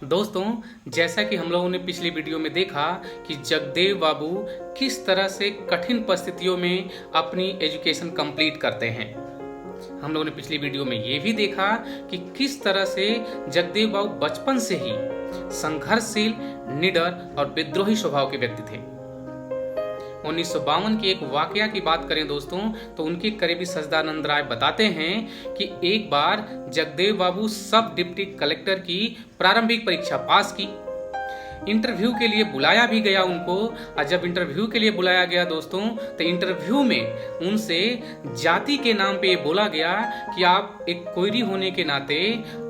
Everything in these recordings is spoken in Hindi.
दोस्तों, जैसा कि हम लोगों ने पिछली वीडियो में देखा कि जगदेव बाबू किस तरह से कठिन परिस्थितियों में अपनी एजुकेशन कंप्लीट करते हैं। हम लोगों ने पिछली वीडियो में ये भी देखा कि किस तरह से जगदेव बाबू बचपन से ही संघर्षशील, निडर और विद्रोही स्वभाव के व्यक्ति थे। 1952 की एक वाकया की बात करें दोस्तों, तो उनके करीबी सच्चिदानंद राय बताते हैं कि एक बार जगदेव बाबू सब डिप्टी कलेक्टर की प्रारंभिक परीक्षा पास की। इंटरव्यू के लिए बुलाया भी गया उनको, और जब इंटरव्यू के लिए बुलाया गया दोस्तों, तो इंटरव्यू में उनसे जाति के नाम पे ये बोला गया कि आप एक कोयरी होने के नाते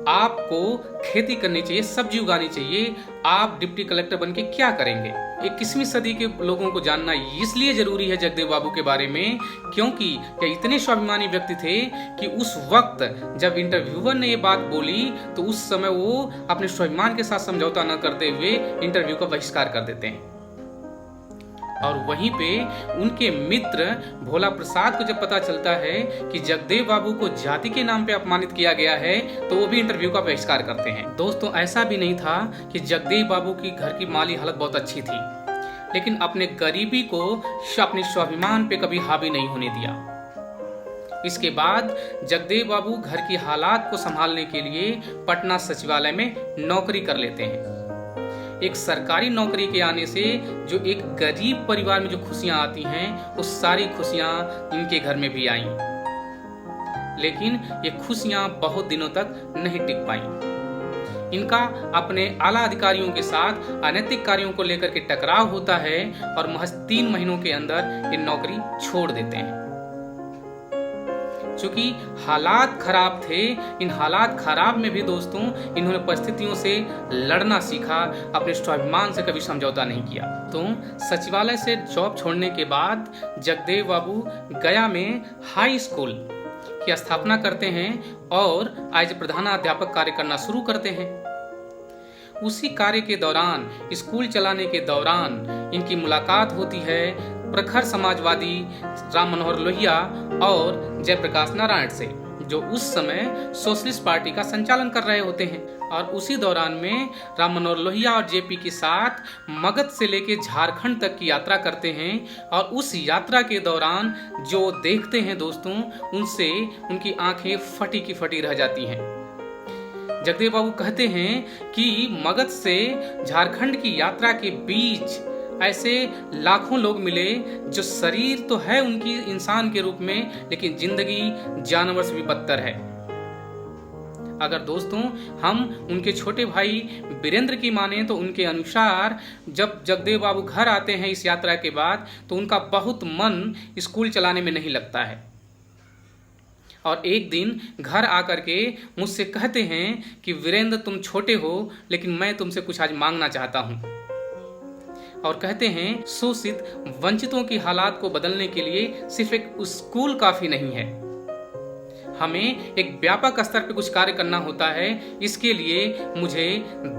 आपको खेती करनी चाहिए, सब्जी उगानी चाहिए, आप डिप्टी कलेक्टर बन के क्या करेंगे। 21वीं सदी के लोगों को जानना इसलिए जरूरी है जगदेव बाबू के बारे में, क्योंकि ये इतने स्वाभिमानी व्यक्ति थे कि उस वक्त जब इंटरव्यूअर ने ये बात बोली तो उस समय वो अपने स्वाभिमान के साथ समझौता न करते हुए इंटरव्यू का बहिष्कार कर देते हैं। और वहीं पे उनके मित्र भोला प्रसाद को जब पता चलता है कि जगदेव बाबू को जाति के नाम पे अपमानित किया गया है, तो वो भी इंटरव्यू का बहिष्कार करते हैं। दोस्तों, ऐसा भी नहीं था कि जगदेव बाबू की घर की माली हालत बहुत अच्छी थी, लेकिन अपने गरीबी को अपने स्वाभिमान पे कभी हावी नहीं होने दिया। इसके बाद जगदेव बाबू घर की हालात को संभालने के लिए पटना सचिवालय में नौकरी कर लेते हैं। एक सरकारी नौकरी के आने से जो एक गरीब परिवार में जो खुशियां आती हैं, वो सारी खुशियां इनके घर में भी आईं। लेकिन ये खुशियां बहुत दिनों तक नहीं टिक पाईं। इनका अपने आला अधिकारियों के साथ अनैतिक कार्यों को लेकर के टकराव होता है और महज 3 महीनों के अंदर ये नौकरी छोड़ देते हैं। चूंकि हालात खराब थे, इन हालात खराब में भी दोस्तों इन्होंने परिस्थितियों से लड़ना सीखा, अपने स्वाभिमान से कभी समझौता नहीं किया। तो सचिवालय से जॉब छोड़ने के बाद जगदेव बाबू गया में हाई स्कूल की स्थापना करते हैं और एज प्रधानाध्यापक कार्य करना शुरू करते हैं। उसी कार्य के दौरान, स्कूल चलाने के दौरान इनकी मुलाकात होती है प्रखर समाजवादी राम मनोहर लोहिया और जयप्रकाश नारायण से, जो उस समय सोशलिस्ट पार्टी का संचालन कर रहे होते हैं। और उसी दौरान में राम मनोहर लोहिया और जेपी के साथ मगध से लेकर झारखंड तक की यात्रा करते हैं। और उस यात्रा के दौरान जो देखते हैं दोस्तों, उनसे उनकी आंखें फटी की फटी रह जाती हैं। जगदेव बाबू कहते हैं कि मगध से झारखंड की यात्रा के बीच ऐसे लाखों लोग मिले जो शरीर तो है उनकी इंसान के रूप में, लेकिन जिंदगी जानवर से भी बदतर है। अगर दोस्तों हम उनके छोटे भाई वीरेंद्र की माने तो उनके अनुसार जब जगदेव बाबू घर आते हैं इस यात्रा के बाद, तो उनका बहुत मन स्कूल चलाने में नहीं लगता है। और एक दिन घर आकर के मुझसे कहते हैं कि वीरेंद्र, तुम छोटे हो, लेकिन मैं तुमसे कुछ आज मांगना चाहता हूं। और कहते हैं शोषित वंचितों की हालात को बदलने के लिए सिर्फ एक स्कूल काफी नहीं है, हमें एक व्यापक स्तर पे कुछ कार्य करना होता है। इसके लिए मुझे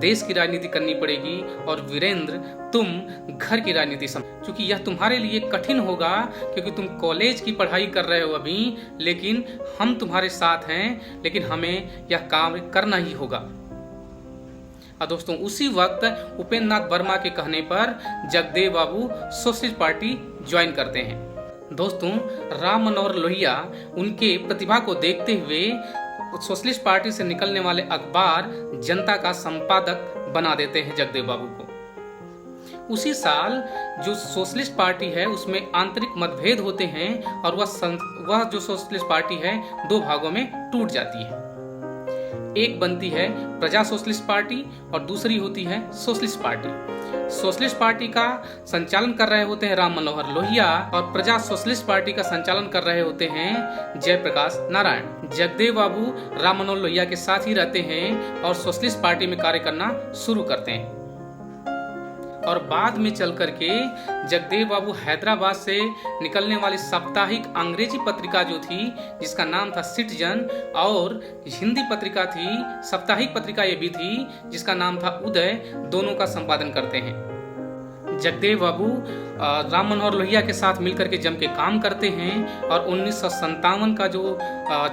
देश की राजनीति करनी पड़ेगी और वीरेंद्र, तुम घर की राजनीति समझो, क्योंकि यह तुम्हारे लिए कठिन होगा, क्योंकि तुम कॉलेज की पढ़ाई कर रहे हो अभी, लेकिन हम तुम्हारे साथ हैं, लेकिन हमें यह काम करना ही होगा। और दोस्तों उसी वक्त उपेंद्र नाथ वर्मा के कहने पर जगदेव बाबू सोशलिस्ट पार्टी ज्वाइन करते हैं। दोस्तों, राम मनोहर लोहिया उनके प्रतिभा को देखते हुए सोशलिस्ट पार्टी से निकलने वाले अखबार जनता का संपादक बना देते हैं जगदेव बाबू को। उसी साल जो सोशलिस्ट पार्टी है उसमें आंतरिक मतभेद होते हैं और वह जो सोशलिस्ट पार्टी है 2 भागों में टूट जाती है। एक बनती है प्रजा सोशलिस्ट पार्टी और दूसरी होती है सोशलिस्ट पार्टी। सोशलिस्ट पार्टी का संचालन कर रहे होते हैं राम मनोहर लोहिया और प्रजा सोशलिस्ट पार्टी का संचालन कर रहे होते हैं जयप्रकाश नारायण। जगदेव बाबू राम मनोहर लोहिया के साथ ही रहते हैं और सोशलिस्ट पार्टी में कार्य करना शुरू करते हैं। और बाद में चल करके जगदेव बाबू हैदराबाद से निकलने वाली साप्ताहिक अंग्रेजी पत्रिका जो थी, जिसका नाम था सिटीजन, और हिंदी पत्रिका थी, साप्ताहिक पत्रिका ये भी थी, जिसका नाम था उदय, दोनों का संपादन करते हैं। जगदेव बाबू राम मनोहर लोहिया के साथ मिलकर के जम के काम करते हैं और 1957 का जो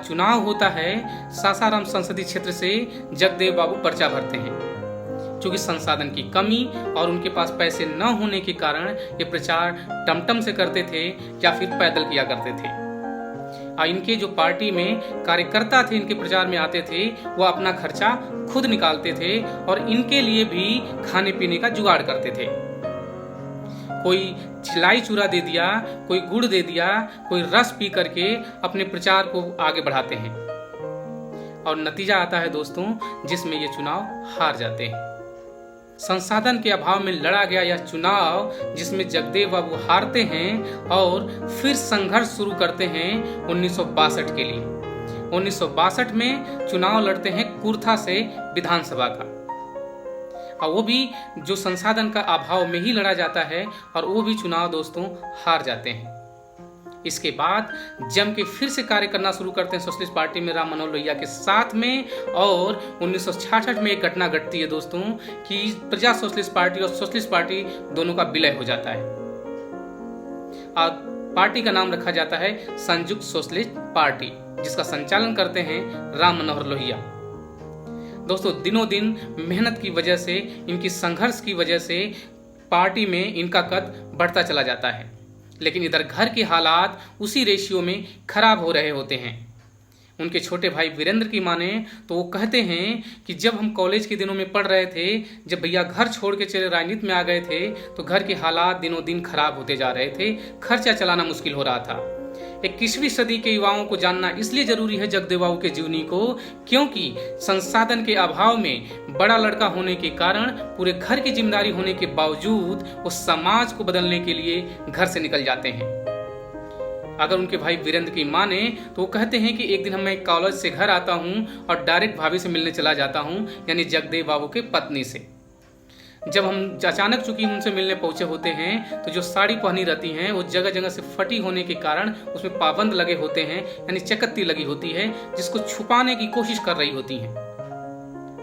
चुनाव होता है, सासाराम संसदीय क्षेत्र से जगदेव बाबू पर्चा भरते हैं। चूँकि संसाधन की कमी और उनके पास पैसे न होने के कारण ये प्रचार टमटम से करते थे या फिर पैदल किया करते थे। और इनके जो पार्टी में कार्यकर्ता थे, इनके प्रचार में आते थे, वो अपना खर्चा खुद निकालते थे और इनके लिए भी खाने पीने का जुगाड़ करते थे। कोई चिलाई चूरा दे दिया, कोई गुड़ दे दिया, कोई रस पी करके अपने प्रचार को आगे बढ़ाते हैं और नतीजा आता है दोस्तों जिसमें ये चुनाव हार जाते हैं। संसाधन के अभाव में लड़ा गया यह चुनाव जिसमें जगदेव बाबू हारते हैं और फिर संघर्ष शुरू करते हैं 1962 के लिए। 1962 में चुनाव लड़ते हैं कुर्था से विधानसभा का, और वो भी जो संसाधन का अभाव में ही लड़ा जाता है और वो भी चुनाव दोस्तों हार जाते हैं। इसके बाद जम के फिर से कार्य करना शुरू करते हैं सोशलिस्ट पार्टी में राम मनोहर लोहिया के साथ में, और 1966 में एक घटना घटती है दोस्तों कि प्रजा सोशलिस्ट पार्टी और सोशलिस्ट पार्टी दोनों का विलय हो जाता है और पार्टी का नाम रखा जाता है संयुक्त सोशलिस्ट पार्टी, जिसका संचालन करते हैं राम मनोहर लोहिया। दोस्तों दिनों दिन मेहनत की वजह से, इनकी संघर्ष की वजह से पार्टी में इनका कद बढ़ता चला जाता है, लेकिन इधर घर के हालात उसी रेशियो में खराब हो रहे होते हैं। उनके छोटे भाई वीरेंद्र की माने तो वो कहते हैं कि जब हम कॉलेज के दिनों में पढ़ रहे थे, जब भैया घर छोड़ के चले राजनीति में आ गए थे, तो घर के हालात दिनों दिन खराब होते जा रहे थे, खर्चा चलाना मुश्किल हो रहा था। 21वीं सदी के युवाओं को जानना इसलिए जरूरी है जगदेव बाबू के जीवनी को, क्योंकि संसाधन के अभाव में बड़ा लड़का होने के कारण, पूरे घर की जिम्मेदारी होने के बावजूद वो समाज को बदलने के लिए घर से निकल जाते हैं। अगर उनके भाई वीरेंद्र की माने तो वो कहते हैं कि एक दिन मैं कॉलेज से घर आता हूँ और डायरेक्ट भाभी से मिलने चला जाता हूँ, यानी जगदेव बाबू के पत्नी से। जब हम अचानक चूंकि उनसे मिलने पहुंचे होते हैं तो जो साड़ी पहनी रहती हैं वो जगह जगह से फटी होने के कारण उसमें पाबंद लगे होते हैं, यानी चकत्ती लगी होती है, जिसको छुपाने की कोशिश कर रही होती हैं।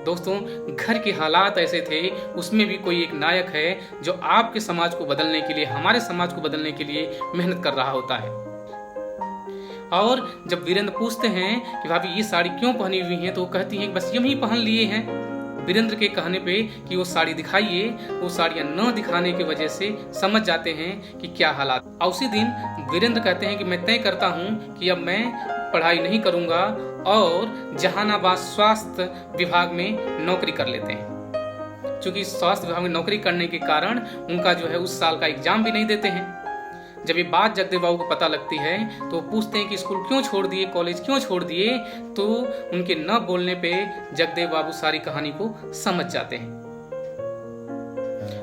दोस्तों घर के हालात ऐसे थे, उसमें भी कोई एक नायक है जो आपके समाज को बदलने के लिए, हमारे समाज को बदलने के लिए मेहनत कर रहा होता है। और जब वीरेंद्र पूछते हैं कि भाभी ये साड़ी क्यों पहनी हुई है, तो वो कहती हैं बस यूं ही पहन लिए हैं। वीरेंद्र के कहने पे कि वो साड़ी दिखाइए, वो साड़ियां न दिखाने की वजह से समझ जाते हैं कि क्या हालात। और उसी दिन वीरेंद्र कहते हैं कि मैं तय करता हूं कि अब मैं पढ़ाई नहीं करूंगा और जहानाबाद स्वास्थ्य विभाग में नौकरी कर लेते हैं। क्योंकि स्वास्थ्य विभाग में नौकरी करने के कारण उनका जो है उस साल का एग्जाम भी नहीं देते हैं। जब ये बात जगदेव बाबू को पता लगती है तो पूछते हैं कि स्कूल क्यों छोड़ दिए, कॉलेज क्यों छोड़ दिए, तो उनके न बोलने पे जगदेव बाबू सारी कहानी को समझ जाते हैं।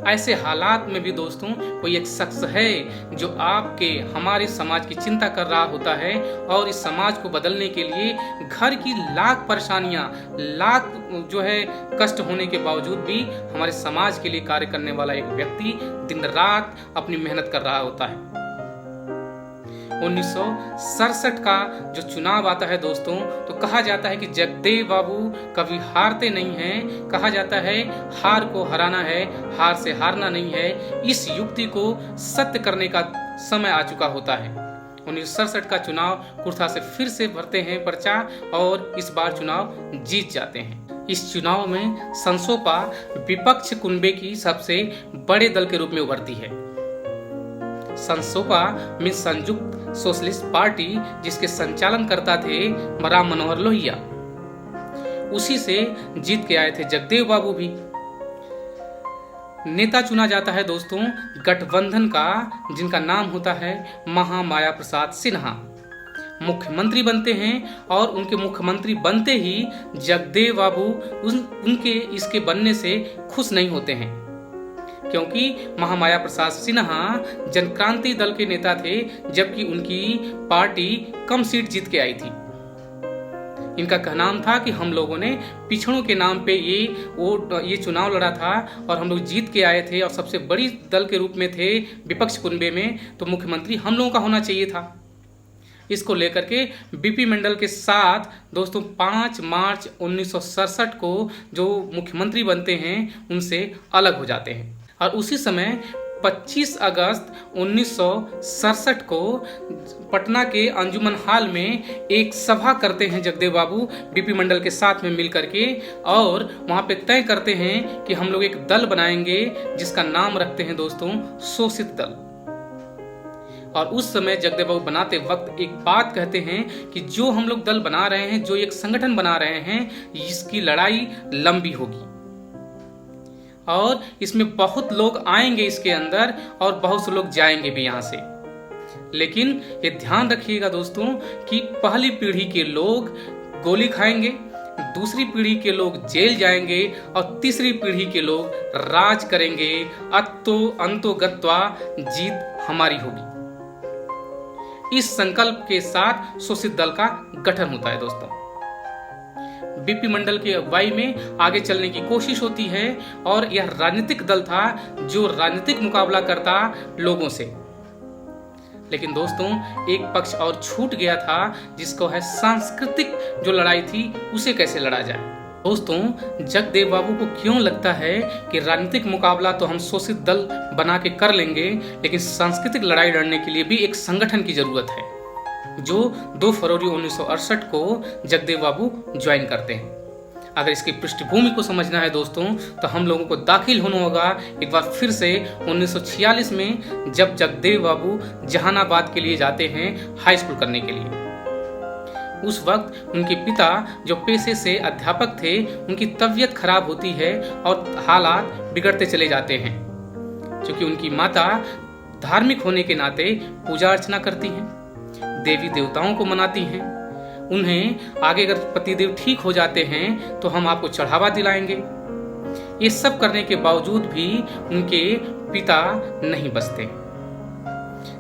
ऐसे हालात में भी दोस्तों कोई एक शख्स है जो आपके हमारे समाज की चिंता कर रहा होता है और इस समाज को बदलने के लिए घर की लाख परेशानियां, लाख जो है कष्ट होने के बावजूद भी हमारे समाज के लिए कार्य करने वाला एक व्यक्ति दिन रात अपनी मेहनत कर रहा होता है। 1967 का जो चुनाव आता है दोस्तों, तो कहा जाता है कि जगदेव बाबू कभी हारते नहीं हैं। कहा जाता है हार को हराना है, हार से हारना नहीं है। इस युक्ति को सत्य करने का समय आ चुका होता है। 1967 का चुनाव कुर्था से फिर से भरते हैं पर्चा और इस बार चुनाव जीत जाते हैं। इस चुनाव में संसोपा विपक्ष कुनबे की सबसे बड़े दल के रूप में उभरती है। संसोपा में संयुक्त सोशलिस्ट पार्टी, जिसके संचालन करता थे राम मनोहर लोहिया, उसी से जीत के आए थे जगदेव बाबू भी। नेता चुना जाता है दोस्तों गठबंधन का, जिनका नाम होता है महामाया प्रसाद सिन्हा। मुख्यमंत्री बनते हैं और उनके मुख्यमंत्री बनते ही जगदेव बाबू उनके इसके बनने से खुश नहीं होते हैं, क्योंकि महामाया प्रसाद सिन्हा जनक्रांति दल के नेता थे, जबकि उनकी पार्टी कम सीट जीत के आई थी। इनका कहना था कि हम लोगों ने पिछड़ों के नाम पे ये चुनाव लड़ा था और हम लोग जीत के आए थे और सबसे बड़ी दल के रूप में थे विपक्ष कुनबे में, तो मुख्यमंत्री हम लोगों का होना चाहिए था। इसको लेकर के बीपी मंडल के साथ दोस्तों 5 मार्च 1967 को जो मुख्यमंत्री बनते हैं उनसे अलग हो जाते हैं। और उसी समय 25 अगस्त 1967 को पटना के अंजुमन हॉल में एक सभा करते हैं जगदेव बाबू बीपी मंडल के साथ में मिल करके, और वहां पे तय करते हैं कि हम लोग एक दल बनाएंगे जिसका नाम रखते हैं दोस्तों शोषित दल। और उस समय जगदेव बाबू बनाते वक्त एक बात कहते हैं कि जो हम लोग दल बना रहे हैं, जो एक संगठन बना रहे हैं, इसकी लड़ाई लंबी होगी और इसमें बहुत लोग आएंगे इसके अंदर और बहुत से लोग जाएंगे भी यहां से। लेकिन ये ध्यान रखिएगा दोस्तों कि पहली पीढ़ी के लोग गोली खाएंगे, दूसरी पीढ़ी के लोग जेल जाएंगे और तीसरी पीढ़ी के लोग राज करेंगे। अंतो गत्वा जीत हमारी होगी। इस संकल्प के साथ शोषित दल का गठन होता है दोस्तों। बीपी मंडल की अगुवाई में आगे चलने की कोशिश होती है और यह राजनीतिक दल था जो राजनीतिक मुकाबला करता लोगों से। लेकिन दोस्तों एक पक्ष और छूट गया था, जिसको है सांस्कृतिक जो लड़ाई थी उसे कैसे लड़ा जाए। दोस्तों जगदेव बाबू को क्यों लगता है कि राजनीतिक मुकाबला तो हम शोषित दल बना के कर लेंगे, लेकिन सांस्कृतिक लड़ाई लड़ने के लिए भी एक संगठन की जरूरत है, जो 2 फरवरी 1968 को जगदेव बाबू ज्वाइन करते हैं। अगर इसकी पृष्ठभूमि को समझना है दोस्तों, तो हम लोगों को दाखिल होना होगा एक बार फिर से 1946 में, जब जगदेव बाबू जहानाबाद के लिए जाते हैं हाई स्कूल करने के लिए। उस वक्त उनके पिता जो पेशे से अध्यापक थे, उनकी तबीयत खराब होती है और हालात बिगड़ते चले जाते हैं। क्योंकि उनकी माता धार्मिक होने के नाते पूजा अर्चना करती हैं, देवी देवताओं को मनाती हैं। उन्हें आगे अगर पतिदेव ठीक हो जाते हैं तो हम आपको चढ़ावा दिलाएंगे। ये सब करने के बावजूद भी उनके पिता नहीं बचते।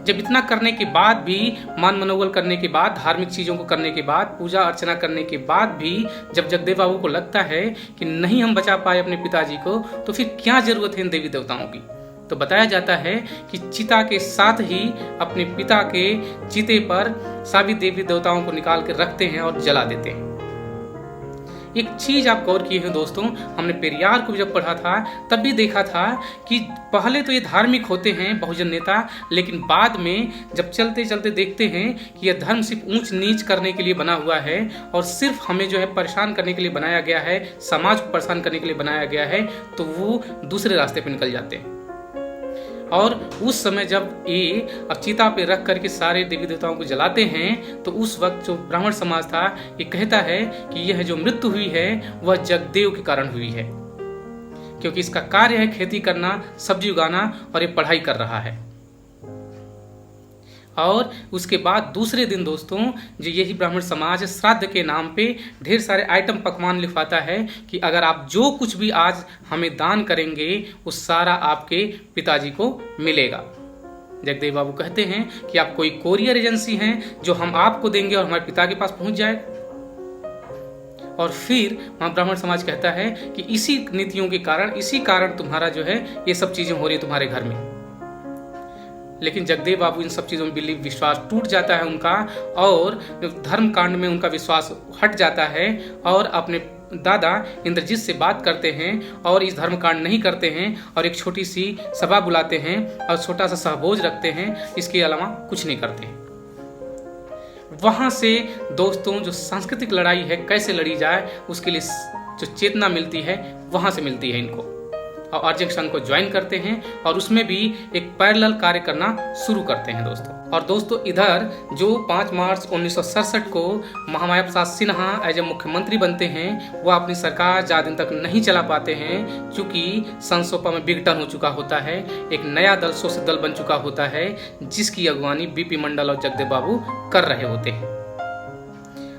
जब इतना करने के बाद भी, मान मनोबल करने के बाद, धार्मिक चीजों को करने के बाद, पूजा अर्चना करने के बाद भी जब जगदेव बाबू को लगता है कि नहीं हम बचा पाए अपने पिताजी को, तो फिर क्या जरूरत है इन देवी देवताओं की। तो बताया जाता है कि चिता के साथ ही अपने पिता के चिते पर सभी देवी देवताओं को निकाल के रखते हैं और जला देते हैं। एक चीज आप गौर किए हैं दोस्तों, हमने पेरियार को जब पढ़ा था तब भी देखा था कि पहले तो ये धार्मिक होते हैं बहुजन नेता, लेकिन बाद में जब चलते चलते देखते हैं कि यह धर्म सिर्फ ऊंच नीच करने के लिए बना हुआ है और सिर्फ हमें जो है परेशान करने के लिए बनाया गया है, समाज को परेशान करने के लिए बनाया गया है, तो वो दूसरे रास्ते पर निकल जाते हैं। और उस समय जब ये चिता पे रख करके सारे देवी देवताओं को जलाते हैं, तो उस वक्त जो ब्राह्मण समाज था ये कहता है कि यह जो मृत्यु हुई है वह जगदेव के कारण हुई है, क्योंकि इसका कार्य है खेती करना, सब्जी उगाना, और ये पढ़ाई कर रहा है। और उसके बाद दूसरे दिन दोस्तों जो यही ब्राह्मण समाज श्राद्ध के नाम पे ढेर सारे आइटम पकवान लिखवाता है कि अगर आप जो कुछ भी आज हमें दान करेंगे वो सारा आपके पिताजी को मिलेगा। जगदेव बाबू कहते हैं कि आप कोई कोरियर एजेंसी हैं जो हम आपको देंगे और हमारे पिता के पास पहुंच जाएगा। और फिर वहां ब्राह्मण समाज कहता है कि इसी नीतियों के कारण, इसी कारण तुम्हारा जो है ये सब चीजें हो रही है तुम्हारे घर में। लेकिन जगदेव बाबू इन सब चीज़ों में विश्वास टूट जाता है उनका, और धर्म कांड में उनका विश्वास हट जाता है और अपने दादा इंद्रजीत से बात करते हैं और इस धर्म कांड नहीं करते हैं और एक छोटी सी सभा बुलाते हैं और छोटा सा सहभोज रखते हैं। इसके अलावा कुछ नहीं करते हैं। वहां से दोस्तों जो सांस्कृतिक लड़ाई है कैसे लड़ी जाए उसके लिए जो चेतना मिलती है वहां से मिलती है इनको, और अर्जन संघ को ज्वाइन करते हैं और उसमें भी एक पैरेलल कार्य करना शुरू करते हैं दोस्तों। और दोस्तों इधर जो 5 मार्च 1967 को महामाया प्रसाद सिन्हा एज ए मुख्यमंत्री बनते हैं, वो अपनी सरकार ज्यादा दिन तक नहीं चला पाते हैं, क्योंकि संसोपा में बिग टर्न हो चुका होता है, एक नया दल शोषित दल बन चुका होता है, जिसकी अगवानी बीपी मंडल और जगदेव बाबू कर रहे होते हैं।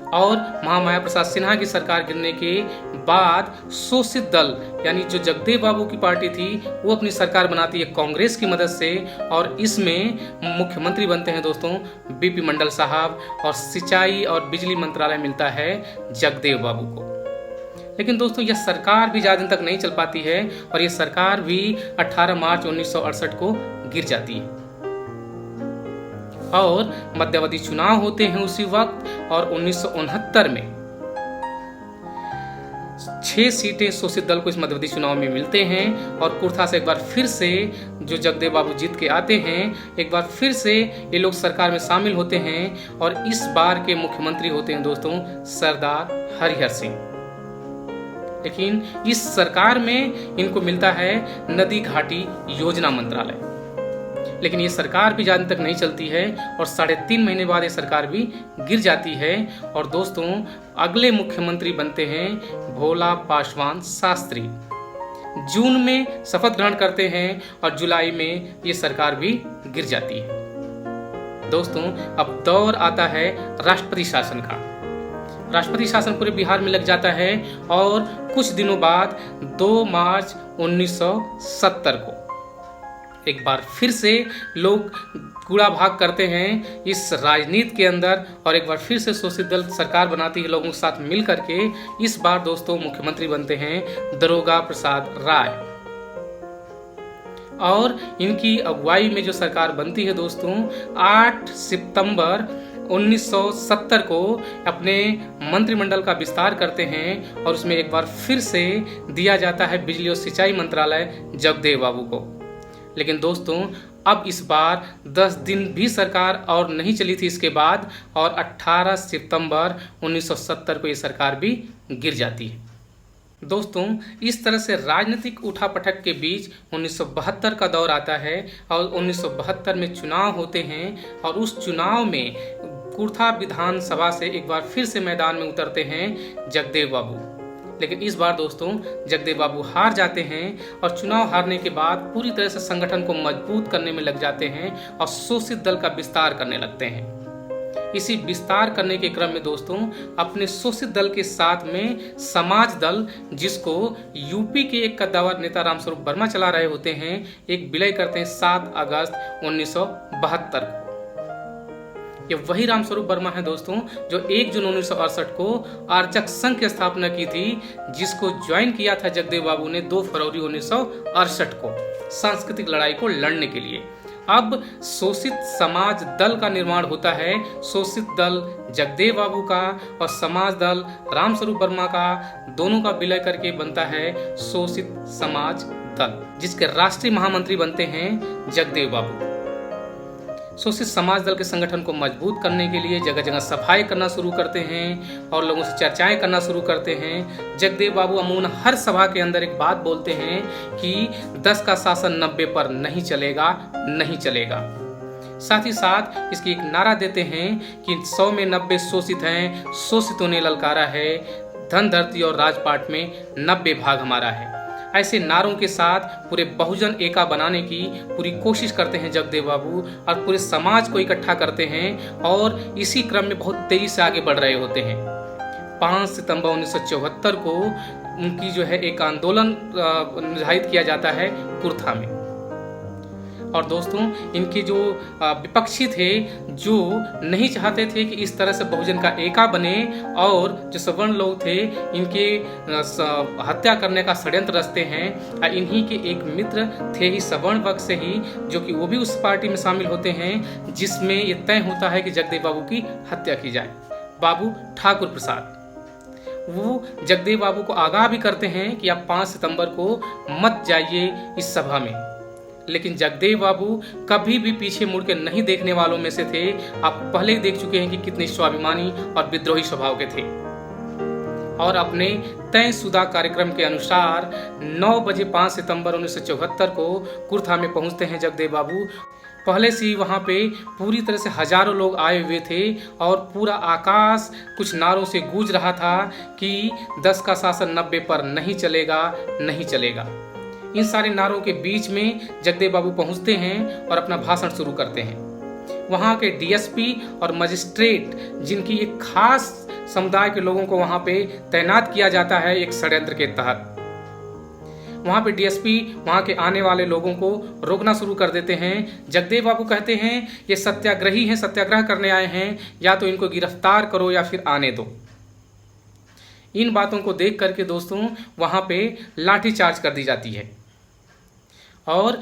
और महामाया प्रसाद सिन्हा की सरकार गिरने के बाद शोषित दल यानी जो जगदेव बाबू की पार्टी थी वो अपनी सरकार बनाती है कांग्रेस की मदद से, और इसमें मुख्यमंत्री बनते हैं दोस्तों बीपी मंडल साहब, और सिंचाई और बिजली मंत्रालय मिलता है जगदेव बाबू को। लेकिन दोस्तों यह सरकार भी ज्यादा दिन तक नहीं चल पाती है और यह सरकार भी 18 मार्च 1968 को गिर जाती है। और मध्यावधि चुनाव होते हैं उसी वक्त, और 1969 में 6 सीटें शोषित दल को इस मध्यवर्ती चुनाव में मिलते हैं और कुर्था से एक बार फिर से जो जगदेव बाबू जीत के आते हैं, एक बार फिर से ये लोग सरकार में शामिल होते हैं और इस बार के मुख्यमंत्री होते हैं दोस्तों सरदार हरिहर सिंह। लेकिन इस सरकार में इनको मिलता है नदी घाटी योजना मंत्रालय, लेकिन ये सरकार भी ज्यादा तक नहीं चलती है और 3.5 महीने बाद ये सरकार भी गिर जाती है और दोस्तों अगले मुख्यमंत्री बनते हैं भोला पासवान शास्त्री। जून में शपथ ग्रहण करते हैं और जुलाई में ये सरकार भी गिर जाती है। दोस्तों अब दौर आता है राष्ट्रपति शासन का। राष्ट्रपति शासन पूरे बिहार में लग जाता है और कुछ दिनों बाद 2 मार्च 1970 को एक बार फिर से लोग कूड़ा भाग करते हैं इस राजनीति के अंदर और एक बार फिर से शोषित दल सरकार बनाती है लोगों के साथ मिल करके। इस बार दोस्तों मुख्यमंत्री बनते हैं दारोगा प्रसाद राय और इनकी अगुवाई में जो सरकार बनती है दोस्तों 8 सितंबर 1970 को अपने मंत्रिमंडल का विस्तार करते हैं और उसमें एक बार फिर से दिया जाता है बिजली और सिंचाई मंत्रालय जगदेव बाबू को। लेकिन दोस्तों अब इस बार 10 दिन भी सरकार और नहीं चली थी इसके बाद और 18 सितंबर 1970 को ये सरकार भी गिर जाती है। दोस्तों इस तरह से राजनीतिक उठापटक के बीच 1972 का दौर आता है और 1972 में चुनाव होते हैं और उस चुनाव में कुर्था विधानसभा से एक बार फिर से मैदान में उतरते हैं जगदेव बाबू। लेकिन इस बार दोस्तों जगदेव बाबू हार जाते हैं और चुनाव हारने के बाद पूरी तरह से संगठन को मजबूत करने में लग जाते हैं और शोषित दल का विस्तार करने लगते हैं। इसी विस्तार करने के क्रम में दोस्तों अपने शोषित दल के साथ में समाज दल, जिसको यूपी के एक कद्दावर नेता रामस्वरूप वर्मा चला रहे होते हैं, एक विलय करते हैं 7 अगस्त 1972 को। ये वही रामस्वरूप वर्मा है दोस्तों जो 1 जून 1968 को आर्चक संघ की स्थापना की थी, जिसको ज्वाइन किया था जगदेव बाबू ने 2 फरवरी 1968 को सांस्कृतिक लड़ाई को लड़ने के लिए। अब शोषित समाज दल का निर्माण होता है। शोषित दल जगदेव बाबू का और समाज दल रामस्वरूप वर्मा का, दोनों का विलय करके बनता है शोषित समाज दल, जिसके राष्ट्रीय महामंत्री बनते हैं जगदेव बाबू। शोषित समाज दल के संगठन को मजबूत करने के लिए जगह जगह सभाएं करना शुरू करते हैं और लोगों से चर्चाएं करना शुरू करते हैं। जगदेव बाबू अमूमन हर सभा के अंदर एक बात बोलते हैं कि 10 का शासन 90 पर नहीं चलेगा, नहीं चलेगा। साथ ही साथ इसकी एक नारा देते हैं कि 100 में 90 शोषित हैं, शोषितों ने ललकारा है, धन धरती और राजपाट में 90 भाग हमारा है। ऐसे नारों के साथ पूरे बहुजन एका बनाने की पूरी कोशिश करते हैं जगदेव बाबू और पूरे समाज को इकट्ठा करते हैं और इसी क्रम में बहुत तेजी से आगे बढ़ रहे होते हैं। 5 सितंबर 1974 को उनकी जो है एक आंदोलन निर्धारित किया जाता है कुर्था में। और दोस्तों इनके जो विपक्षी थे, जो नहीं चाहते थे कि इस तरह से बहुजन का एका बने और जो सवर्ण लोग थे इनके हत्या करने का षड्यंत्र रचते हैं। इन्हीं के एक मित्र थे ही सवर्ण वर्ग से ही, जो कि वो भी उस पार्टी में शामिल होते हैं जिसमें ये तय होता है कि जगदेव बाबू की हत्या की जाए। बाबू ठाकुर प्रसाद वो जगदेव बाबू को आगाह भी करते हैं कि आप 5 सितंबर को मत जाइए इस सभा में, लेकिन जगदेव बाबू कभी भी पीछे मुड़ के नहीं देखने वालों में से थे। आप पहले ही देख चुके हैं कि कितने स्वाभिमानी और विद्रोही स्वभाव के थे और अपने तयशुदा कार्यक्रम के अनुसार 9 बजे 5 सितंबर 1974 को कुर्था में पहुंचते हैं जगदेव बाबू। पहले से ही वहां पे पूरी तरह से हजारों लोग आए हुए थे और पूरा आकाश कुछ नारों से गूंज रहा था कि 10 का शासन 90 पर नहीं चलेगा, नहीं चलेगा। इन सारे नारों के बीच में जगदेव बाबू पहुंचते हैं और अपना भाषण शुरू करते हैं। वहां के डीएसपी और मजिस्ट्रेट, जिनकी एक खास समुदाय के लोगों को वहां पे तैनात किया जाता है एक षड्यंत्र के तहत, वहां पे डीएसपी वहां के आने वाले लोगों को रोकना शुरू कर देते हैं। जगदेव बाबू कहते हैं ये सत्याग्रही हैं, सत्याग्रह करने आए हैं, या तो इनको गिरफ्तार करो या फिर आने दो। इन बातों को देख करके दोस्तों वहां पे लाठीचार्ज कर दी जाती है और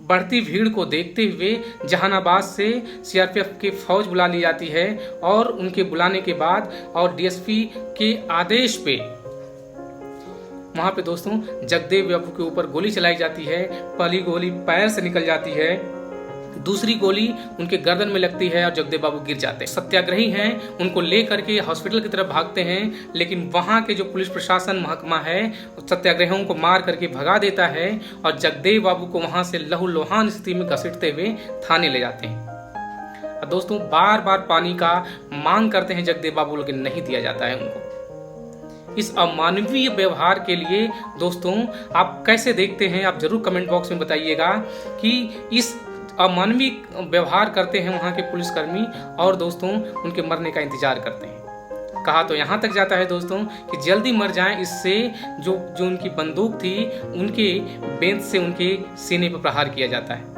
बढ़ती भीड़ को देखते हुए जहानाबाद से सीआरपीएफ की फौज बुला ली जाती है और उनके बुलाने के बाद और डीएसपी के आदेश पे वहाँ पे दोस्तों जगदेव बाबू के ऊपर गोली चलाई जाती है। पहली गोली पैर से निकल जाती है, दूसरी गोली उनके गर्दन में लगती है और जगदेव बाबू गिर जाते हैं। सत्याग्रही हैं, उनको ले करके हॉस्पिटल की तरफ भागते हैं, लेकिन वहाँ के जो पुलिस प्रशासन महकमा है सत्याग्रहियों को मार करके भगा देता है और जगदेव बाबू को वहाँ से लहूलुहान स्थिति में घसीटते हुए थाने ले जाते हैं। दोस्तों बार बार पानी का मांग करते हैं जगदेव बाबू, लेकिन नहीं दिया जाता है उनको। इस अमानवीय व्यवहार के लिए दोस्तों आप कैसे देखते हैं, आप जरूर कमेंट बॉक्स में बताइएगा कि इस अमानवीय व्यवहार करते हैं वहाँ के पुलिसकर्मी और दोस्तों उनके मरने का इंतजार करते हैं। कहा तो यहाँ तक जाता है दोस्तों कि जल्दी मर जाएं, इससे जो उनकी बंदूक थी उनके बेंत से उनके सीने पर प्रहार किया जाता है।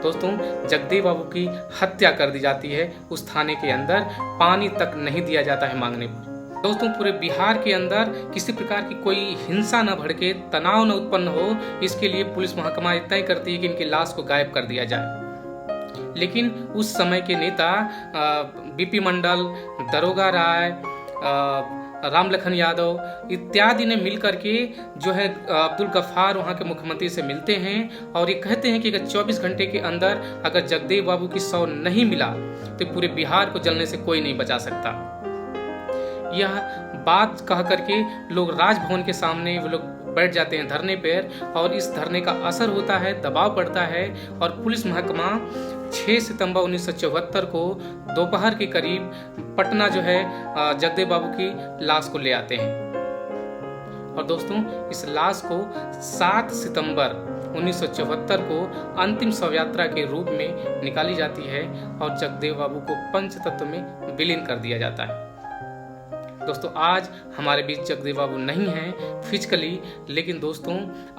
दोस्तों जगदेव बाबू की हत्या कर दी जाती है, उस थाने के अंदर पानी तक नहीं दिया जाता है मांगने पर। दोस्तों पूरे बिहार के अंदर किसी प्रकार की कोई हिंसा न भड़के, तनाव न उत्पन्न हो, इसके लिए पुलिस महकमा इतना ही करती है कि इनकी लाश को गायब कर दिया जाए। लेकिन उस समय के नेता बीपी मंडल, दरोगा राय, राम लखन यादव इत्यादि ने मिलकर के जो है अब्दुल गफ्फार वहाँ के मुख्यमंत्री से मिलते हैं और ये कहते हैं कि अगर 24 घंटे के अंदर अगर जगदेव बाबू की शव नहीं मिला तो पूरे बिहार को जलने से कोई नहीं बचा सकता। यह बात कह करके लोग राजभवन के सामने वो लोग बैठ जाते हैं धरने पर और इस धरने का असर होता है, दबाव पड़ता है और पुलिस महकमा 6 सितंबर 1974 को दोपहर के करीब पटना जो है जगदेव बाबू की लाश को ले आते हैं। और दोस्तों इस लाश को 7 सितंबर 1974 को अंतिम शव यात्रा के रूप में निकाली जाती है और जगदेव बाबू को पंचतत्व में विलीन कर दिया जाता है। दोस्तों आज हमारे बीच जगदेव बाबू नहीं हैं फिजिकली, लेकिन दोस्तों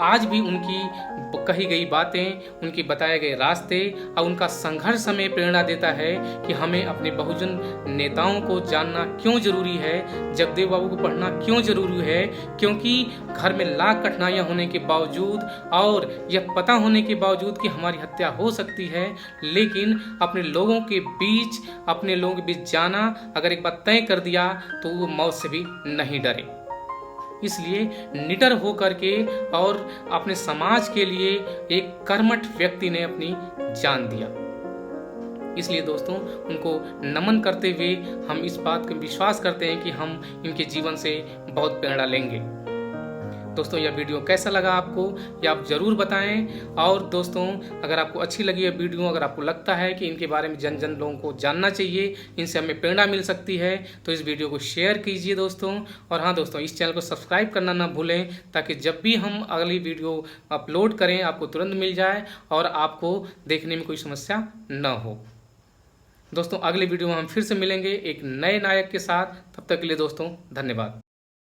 आज भी उनकी कही गई बातें, उनके बताए गए रास्ते और उनका संघर्ष हमें प्रेरणा देता है कि हमें अपने बहुजन नेताओं को जानना क्यों जरूरी है, जगदेव बाबू को पढ़ना क्यों जरूरी है। क्योंकि घर में लाख कठिनाइयां होने के बावजूद और यह पता होने के बावजूद कि हमारी हत्या हो सकती है, लेकिन अपने लोगों के बीच जाना अगर एक बार तय कर दिया तो वो मौत से भी नहीं डरे। इसलिए निडर होकर के और अपने समाज के लिए एक कर्मठ व्यक्ति ने अपनी जान दिया। इसलिए दोस्तों उनको नमन करते हुए हम इस बात का विश्वास करते हैं कि हम इनके जीवन से बहुत प्रेरणा लेंगे। दोस्तों यह वीडियो कैसा लगा आपको ये आप ज़रूर बताएं। और दोस्तों अगर आपको अच्छी लगी यह वीडियो, अगर आपको लगता है कि इनके बारे में जन लोगों को जानना चाहिए, इनसे हमें प्रेरणा मिल सकती है, तो इस वीडियो को शेयर कीजिए दोस्तों। और हाँ दोस्तों इस चैनल को सब्सक्राइब करना ना भूलें ताकि जब भी हम अगली वीडियो अपलोड करें आपको तुरंत मिल जाए और आपको देखने में कोई समस्या न हो। दोस्तों अगले वीडियो में हम फिर से मिलेंगे एक नए नायक के साथ। तब तक के लिए दोस्तों धन्यवाद।